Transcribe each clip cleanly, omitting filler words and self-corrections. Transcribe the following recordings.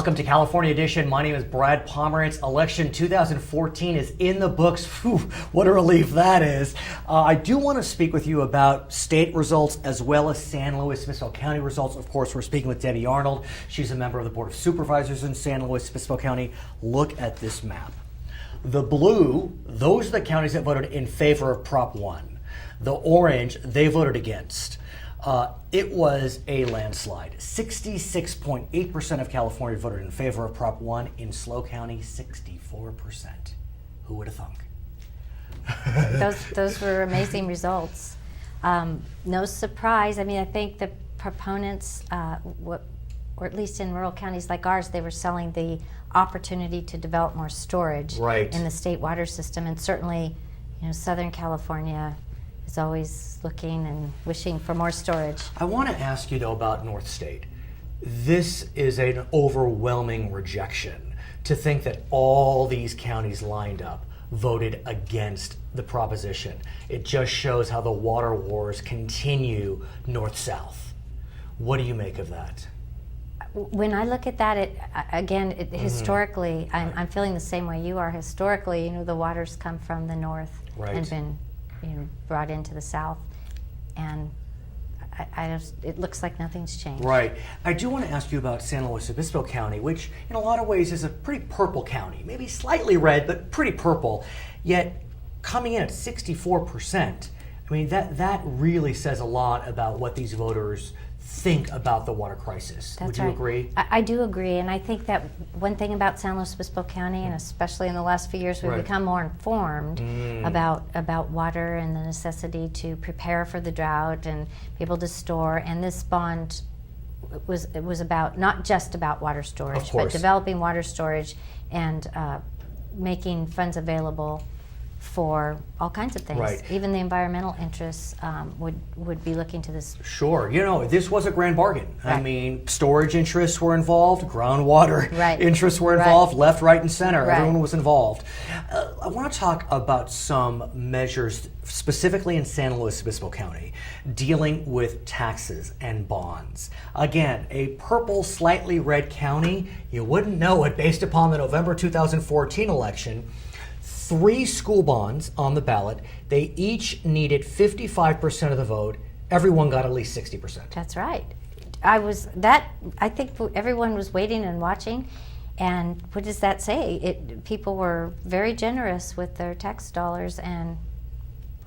Welcome to California Edition. My name is Brad Pomerance. Election 2014 is in the books. Whew, what a relief that is. I do want to speak with you about state results as well as San Luis Obispo County results. Of course, we're speaking with Debbie Arnold. She's a member of the Board of Supervisors in San Luis Obispo County. Look at this map. The blue, those are the counties that voted in favor of Prop 1. The orange, they voted against. It was a landslide. 66.8% of California voted in favor of Prop 1. In SLO County, 64%. Who would have thunk? Those were amazing results. No surprise. I mean, I think the proponents, or at least in rural counties like ours, they were selling the opportunity to develop more storage in the state water system. And certainly, Southern California is always looking and wishing for more storage. I want to ask you, though, about North State. This is an overwhelming rejection to think that all these counties lined up voted against the proposition. It just shows how the water wars continue north-south. What do you make of that? When I look at that, historically, I'm feeling the same way you are. Historically, the waters come from the north and been brought into the south, and it looks like nothing's changed. Right. I do want to ask you about San Luis Obispo County, which in a lot of ways is a pretty purple county, maybe slightly red, but pretty purple, yet coming in at 64%. I mean, that really says a lot about what these voters think about the water crisis. Would you agree? I do agree, and I think that one thing about San Luis Obispo County, and especially in the last few years, we've become more informed about water and the necessity to prepare for the drought and be able to store. And this bond was about not just about water storage, but developing water storage and making funds available for all kinds of things. Even the environmental interests would be looking to this. Sure. This was a grand bargain. I mean, storage interests were involved, groundwater interests were involved, left, right, and center. Everyone was involved. I want to talk about some measures specifically in San Luis Obispo County dealing with taxes and bonds. Again, a purple, slightly red county. You wouldn't know it based upon the November 2014 election. 3 school bonds on the ballot. They each needed 55% of the vote. Everyone got at least 60%. That's right. I think everyone was waiting and watching. And what does that say? People were very generous with their tax dollars, and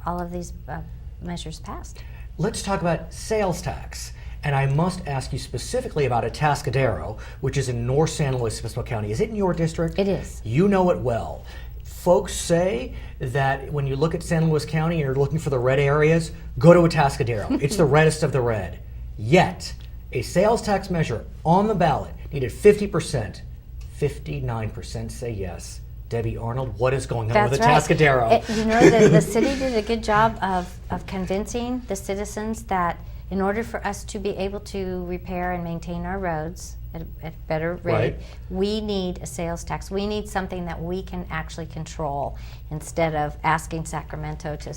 all of these measures passed. Let's talk about sales tax. And I must ask you specifically about Atascadero, which is in North San Luis Obispo County. Is it in your district? It is. You know it well. Folks say that when you look at San Luis County and you're looking for the red areas, go to Atascadero. It's the reddest of the red. Yet, a sales tax measure on the ballot needed 50%. 59% say yes. Debbie Arnold, what is going on with Atascadero? The city did a good job of convincing the citizens that in order for us to be able to repair and maintain our roads at a better rate, we need a sales tax. We need something that we can actually control instead of asking Sacramento to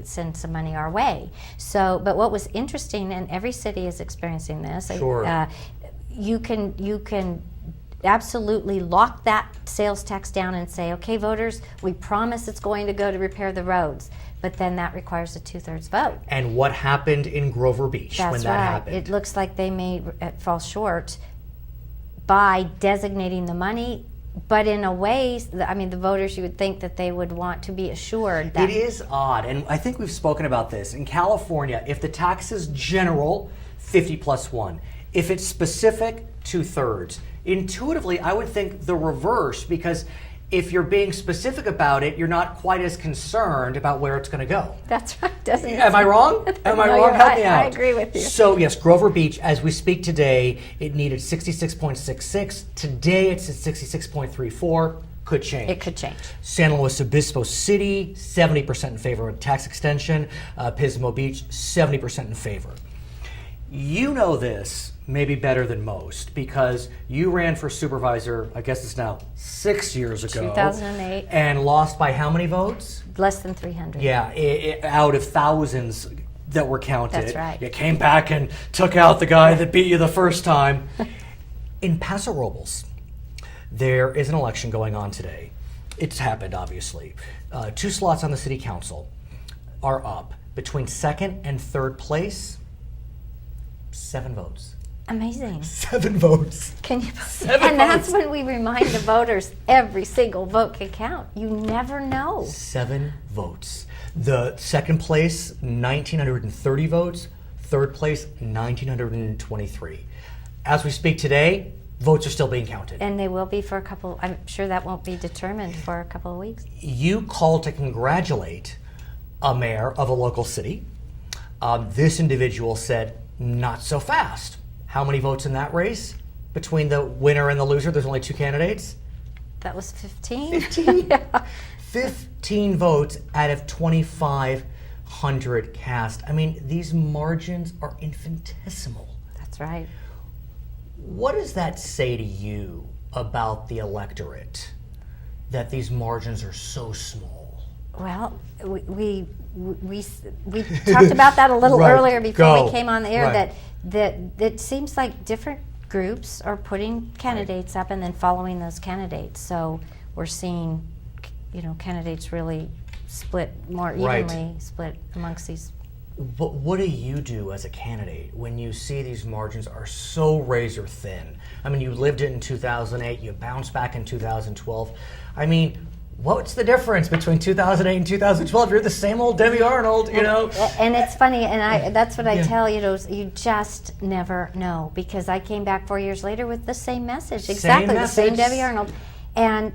send some money our way. So, but what was interesting, and every city is experiencing this, you can absolutely lock that sales tax down and say, okay, voters, we promise it's going to go to repair the roads. But then that requires a 2/3 vote. And what happened in Grover Beach when that happened? It looks like they may fall short by designating the money, but in a way, the voters, you would think that they would want to be assured that. It is odd, and I think we've spoken about this. In California, if the tax is general, 50+1. If it's specific, 2/3. Intuitively, I would think the reverse, because if you're being specific about it, you're not quite as concerned about where it's going to go. That's right, doesn't it? Am I wrong? Am I wrong? Help me out. I agree with you. So yes, Grover Beach, as we speak today, it needed 66.66. Today it's at 66.34. Could change. It could change. San Luis Obispo City, 70% in favor of tax extension. Pismo Beach, 70% in favor. You know this maybe better than most because you ran for supervisor, I guess it's now 6 years ago. 2008. And lost by how many votes? Less than 300. Yeah, out of thousands that were counted. That's right. You came back and took out the guy that beat you the first time. In Paso Robles, There is an election going on today. It's happened, obviously. 2 slots on the city council are up. Between second and third place, 7 votes. Amazing. 7 votes. Can you? 7 and that's votes. when we remind the voters every single vote can count. You never know. 7 votes. The second place, 1,930 votes. Third place, 1,923. As we speak today, votes are still being counted. And they will be for a couple. I'm sure that won't be determined for a couple of weeks. You called to congratulate a mayor of a local city. This individual said, not so fast. How many votes in that race? Between the winner and the loser, there's only 2 candidates? That was 15. 15? Yeah. 15 votes out of 2,500 cast. I mean, these margins are infinitesimal. That's right. What does that say to you about the electorate, that these margins are so small? Well, we talked about that a little Right. earlier before Go. we came on the air. Right. That it seems like different groups are putting candidates up and then following those candidates. So we're seeing, candidates really split more Right. evenly, split amongst these. But what do you do as a candidate when you see these margins are so razor thin? I mean, you lived it in 2008, you bounced back in 2012. I mean, what's the difference between 2008 and 2012? You're the same old Debbie Arnold, And it's funny, and that's what I Yeah. tell you just never know, because I came back 4 years later with the same message, exactly the same message. Debbie Arnold, and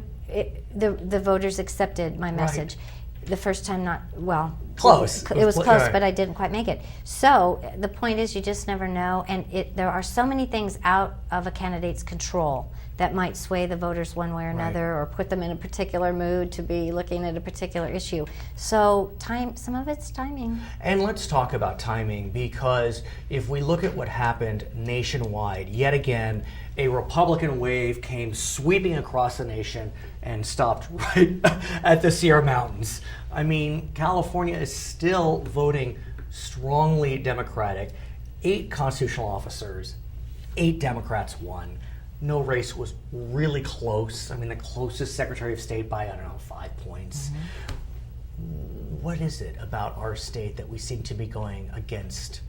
the voters accepted my message. The first time, not well. Close. It was close, right. but I didn't quite make it. So the point is, you just never know, and there are so many things out of a candidate's control that might sway the voters one way or another, or put them in a particular mood to be looking at a particular issue. So some of it's timing. And let's talk about timing, because if we look at what happened nationwide, yet again, a Republican wave came sweeping across the nation and stopped right at the Sierra Mountains. I mean, California is still voting strongly Democratic. 8 constitutional officers, 8 Democrats won. No race was really close. I mean, the closest Secretary of State by, 5 points. Mm-hmm. What is it about our state that we seem to be going against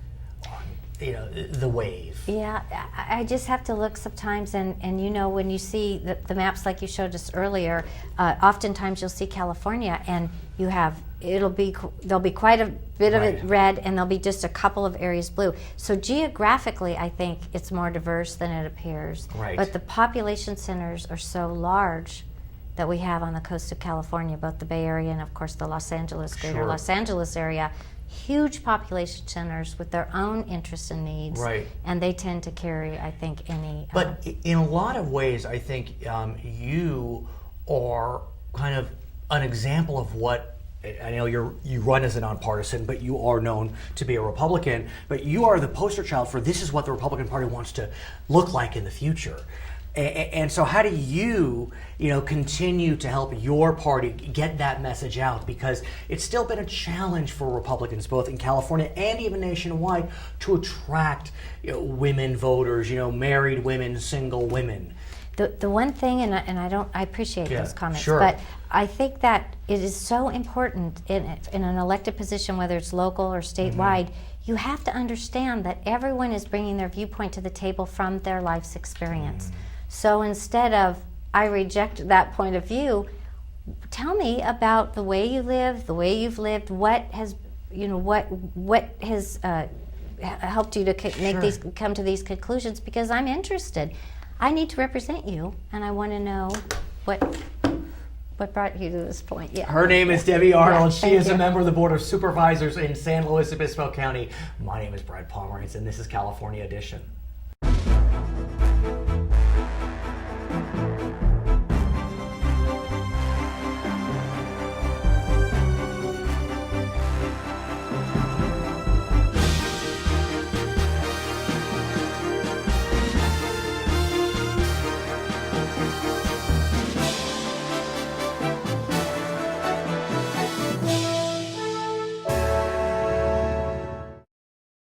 the wave? Yeah, I just have to look sometimes, and when you see the maps like you showed us earlier, oftentimes you'll see California, and there'll be quite a bit of it red, and there'll be just a couple of areas blue. So geographically, I think it's more diverse than it appears. Right. But the population centers are so large that we have on the coast of California, both the Bay Area and of course the greater Los Angeles area. Huge population centers with their own interests and needs, and they tend to carry, I think, any. But in a lot of ways, I think you are kind of an example of what. I know you run as a nonpartisan, but you are known to be a Republican. But you are the poster child for this is what the Republican Party wants to look like in the future. And so how do you continue to help your party get that message out? Because it's still been a challenge for Republicans, both in California and even nationwide, to attract women voters, married women, single women. The one thing, and I appreciate those comments, sure. but I think that it is so important in an elected position, whether it's local or statewide, you have to understand that everyone is bringing their viewpoint to the table from their life's experience. So instead of, I reject that point of view, tell me about the way you live, the way you've lived, what has helped you to come to these conclusions, because I'm interested. I need to represent you, and I want to know what brought you to this point. Yeah. Her name is Debbie Arnold. Yeah, she is a member of the Board of Supervisors in San Luis Obispo County. My name is Brad Pomerance, and this is California Edition.